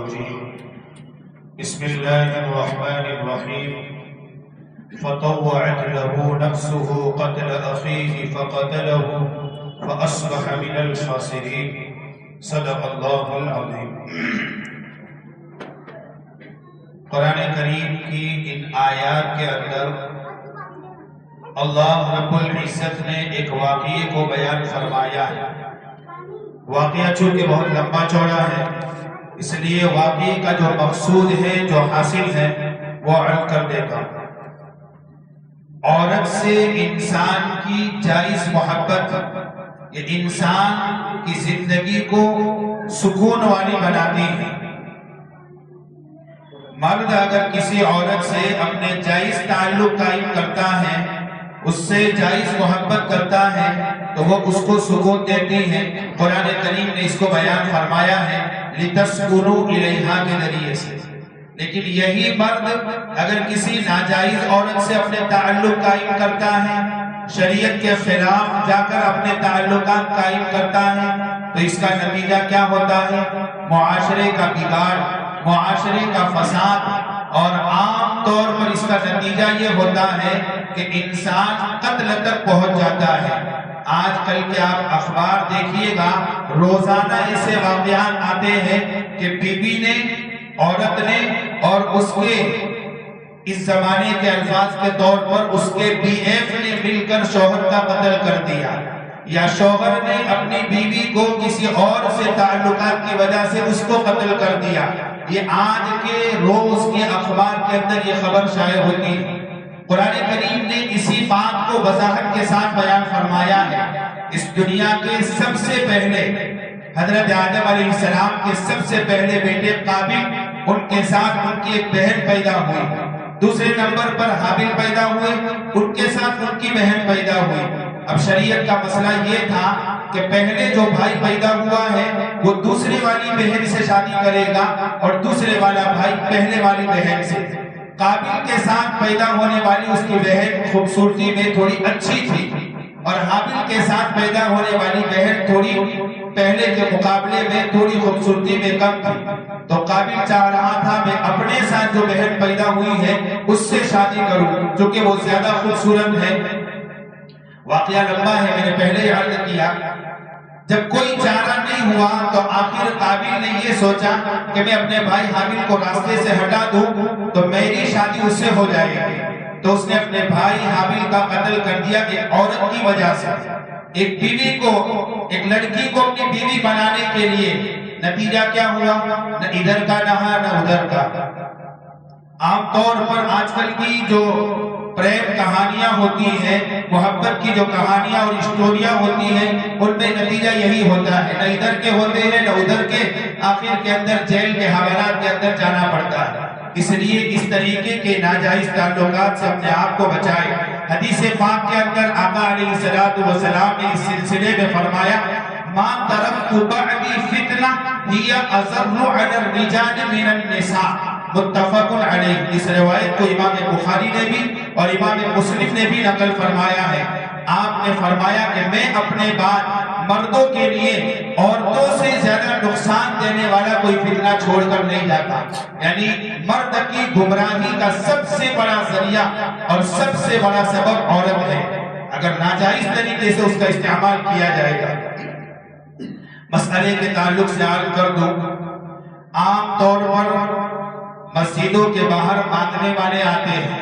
الرجيم بسم الله الرحمن الرحيم فطوعت له نفسه قتل أخيه فقتله فأصبح من الخاسرين صدق الله العظيم۔ قرآن کریم کی ان آیات کے اندر اللہ رب العزت نے ایک واقعے کو بیان فرمایا ہے۔ واقعہ چونکہ بہت لمبا چوڑا ہے، اس لیے واقعے کا جو مقصود ہے، جو حاصل ہے، وہ عرض کر دیتا ہوں۔ عورت سے انسان کی جائز محبت یہ انسان کی زندگی کو سکون والی بناتی ہے۔ مرد اگر کسی عورت سے اپنے جائز تعلق قائم کرتا ہے، اس سے جائز محبت کرتا ہے، تو وہ اس کو سکون دیتی ہے۔ قرآن کریم نے اس کو بیان فرمایا ہے لِتَسْكُنُوا إِلَيْهَا کے ذریعے سے۔ لیکن یہی مرد اگر کسی ناجائز عورت سے اپنے تعلق قائم کرتا ہے، شریعت کے خلاف جا کر اپنے تعلقات قائم کرتا ہے، تو اس کا نتیجہ کیا ہوتا ہے؟ معاشرے کا بگاڑ، معاشرے کا فساد، اور عام طور پر اس کا نتیجہ یہ ہوتا ہے کہ انسان قتل تک پہنچ جاتا ہے۔ آج کل کے آپ اخبار دیکھیے گا، روزانہ ایسے واقعات آتے ہیں کہ بیوی نے، عورت نے اور اس کے اس زمانے کے الفاظ کے طور پر اس کے بی ایف نے مل کر شوہر کا قتل کر دیا، یا شوہر نے اپنی بیوی کو کسی اور سے تعلقات کی وجہ سے اس کو قتل کر دیا۔ یہ آج کے روز کے اخبار کے اندر یہ خبر شائع ہوتی ہے۔ قرآن کریم نے اسی بات کو وضاحت کے ساتھ بیان فرمایا ہے۔ اس دنیا کے سب سے پہلے حضرت آدم علیہ السلام کے سب سے پہلے بیٹے قابل، ان کے ساتھ ان کی ایک بہن پیدا ہوئی۔ دوسرے نمبر پر حابل پیدا ہوئے، ان کے ساتھ ان کی بہن پیدا ہوئی۔ اب شریعت کا مسئلہ یہ تھا کہ پہلے جو بھائی پیدا ہوا ہے وہ دوسری والی بہن سے شادی کرے گا، اور دوسرے والا بھائی پہلے والی بہن سے۔ قابل کے ساتھ پیدا ہونے والی اس کی بہن خوبصورتی میں تھوڑی اچھی تھی، اور حابل کے ساتھ پیدا ہونے والی بہن تھوڑی پہلے کے مقابلے میں تھوڑی خوبصورتی میں کم تھی۔ تو قابل چاہ رہا تھا میں اپنے ساتھ جو بہن پیدا ہوئی ہے اس سے شادی کروں، چونکہ وہ زیادہ خوبصورت ہے۔ واقعہ لمبا ہے، میں نے پہلے ہی عرض کیا۔ جب کوئی چارہ نہیں ہوا تو آخر قابل نے یہ سوچا کہ میں اپنے بھائی حابل کو راستے سے ہٹا دوں تو میری شادی اس سے ہو جائے گی۔ تو اس نے اپنے بھائی حابل کا قتل کر دیا ایک عورت کی وجہ سے، ایک بیوی کو، ایک لڑکی کو اپنی بیوی بنانے کے لیے۔ نتیجہ کیا ہوا؟ نہ ادھر کا رہا نہ ادھر کا۔ عام طور پر آج کل کی جو پریم کہانیاں ہوتی ہیں، محبت کی جو کہانیاں اور اسٹوریاں ہوتی ہیں، ان میں نتیجہ یہی ہوتا ہے، نہ ادھر کے ہوتے ہیں نہ ادھر کے، آخر کے اندر جیل کے حوالات کے اندر جانا پڑتا ہے۔ اس لیے اس طریقے کے ناجائز تعلقات سے اپنے آپ کو بچائے۔ حدیث پاک کے اندر آقا علیہ السلام نے اس سلسلے میں فرمایا ما ترکت بعدی فتنہ ہی اضر علی الرجال من النساء، متفق علیہ۔ اس روایت کو امام بخاری نے بھی اور امام مسلم نے بھی نقل فرمایا ہے۔ آپ نے فرمایا کہ میں اپنے بعد مردوں کے لیے عورتوں سے زیادہ نقصان دینے والا کوئی فتنہ چھوڑ کر نہیں جاتا۔ یعنی مرد کی گمراہی کا سب سے بڑا ذریعہ اور سب سے بڑا سبب عورت ہے، اگر ناجائز طریقے سے اس کا استعمال کیا جائے گا۔ مسئلے کے تعلق سے عرض کر دوں، عام طور پر مسجدوں کے باہر مانگنے والے آتے ہیں،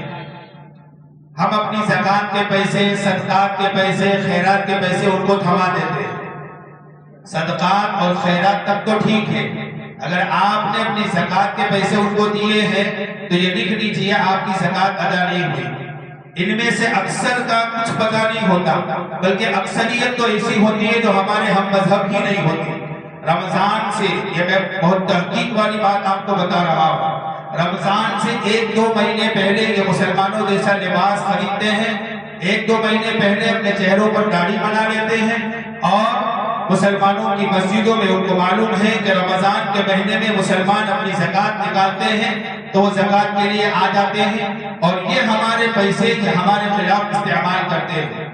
ہم اپنی زکوٰۃ کے پیسے، صدقات کے پیسے، خیرات کے پیسے ان کو تھما دیتے ہیں۔ صدقات اور خیرات تک تو ٹھیک ہے، اگر آپ نے اپنی زکوٰۃ کے پیسے ان کو دیے ہیں تو یہ لکھ لیجیے آپ کی زکوٰۃ ادا نہیں ہوئی۔ ان میں سے اکثر کا کچھ پتہ نہیں ہوتا، بلکہ اکثریت تو ایسی ہوتی ہے جو ہمارے ہم مذہب ہی نہیں ہوتی۔ رمضان سے، یہ میں بہت تحقیق والی بات آپ کو بتا رہا ہوں، رمضان سے 1-2 مہینے پہلے یہ مسلمانوں جیسا لباس خریدتے ہیں، 1-2 مہینے پہلے اپنے چہروں پر داڑھی بنا لیتے ہیں، اور مسلمانوں کی مسجدوں میں ان کو معلوم ہے کہ رمضان کے مہینے میں مسلمان اپنی زکوٰۃ نکالتے ہیں تو وہ زکوٰۃ کے لیے آ جاتے ہیں، اور یہ ہمارے پیسے کے ہمارے خلاف استعمال کرتے ہیں۔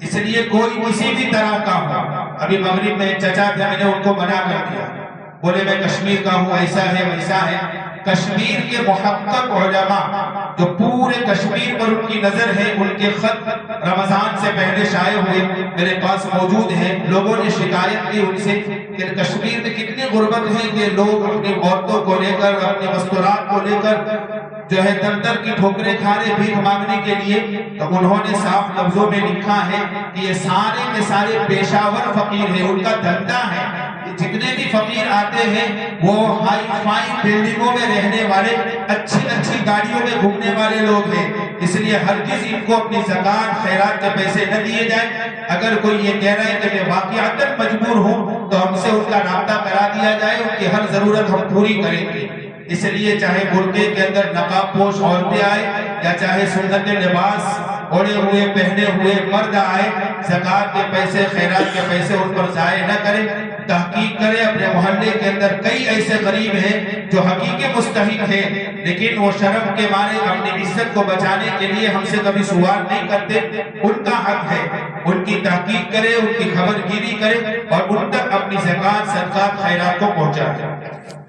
اس لیے کوئی کسی بھی طرح کا ہو، ابھی مغرب میں چچا تھے، میں نے ان کو منع کر دیا، بولے میں کشمیر کا ہوں، ایسا ہے ویسا ہے۔ کشمیر کے محقق علماء جو پورے کشمیر پر ان کی نظر ہے، ان کے خط رمضان سے پہلے شائع ہوئے، میرے پاس موجود ہیں۔ لوگوں نے شکایت کی ان سے کہ کشمیر میں کتنی غربت ہے کہ لوگ اپنی عورتوں کو لے کر، اپنی مستورات کو لے کر جو ہے در در کی ٹھوکریں کھا رہے بھیک مانگنے کے لیے۔ تو انہوں نے صاف لفظوں میں لکھا ہے کہ یہ سارے کے سارے پیشاور فقیر ہیں، ان کا دھندا ہے۔ جتنے بھی فقیر آتے ہیں وہ ہائی فائی بلڈنگوں میں رہنے والے، اچھی اچھی گاڑیوں میں گھومنے والے لوگ ہیں، اس لیے ہرگز ان کو اپنی زکوٰۃ خیرات کے پیسے نہ دیے جائیں۔ اگر کوئی یہ کہہ رہا ہے کہ میں واقعتاً مجبور ہوں تو ہم سے ان کا رابطہ کرا دیا جائے، ان کی ہر ضرورت ہم پوری کریں گے۔ اس لیے چاہے برقعے کے اندر نقاب پوش عورتیں آئے یا چاہے سنت لباس اوڑھے ہوئے پہنے ہوئے مرد آئے، زکوٰۃ کے پیسے خیرات کے پیسے ان پر ضائع نہ کریں۔ تحقیق کریں، اپنے محلے کے اندر کئی ایسے غریب ہیں جو حقیقی مستحق ہیں، لیکن وہ شرم کے مارے اپنی عزت کو بچانے کے لیے ہم سے کبھی سوال نہیں کرتے۔ ان کا حق ہے، ان کی تحقیق کرے، ان کی خبر گیری کرے اور ان تک اپنی زکوٰۃ صدقات خیرات کو پہنچائے۔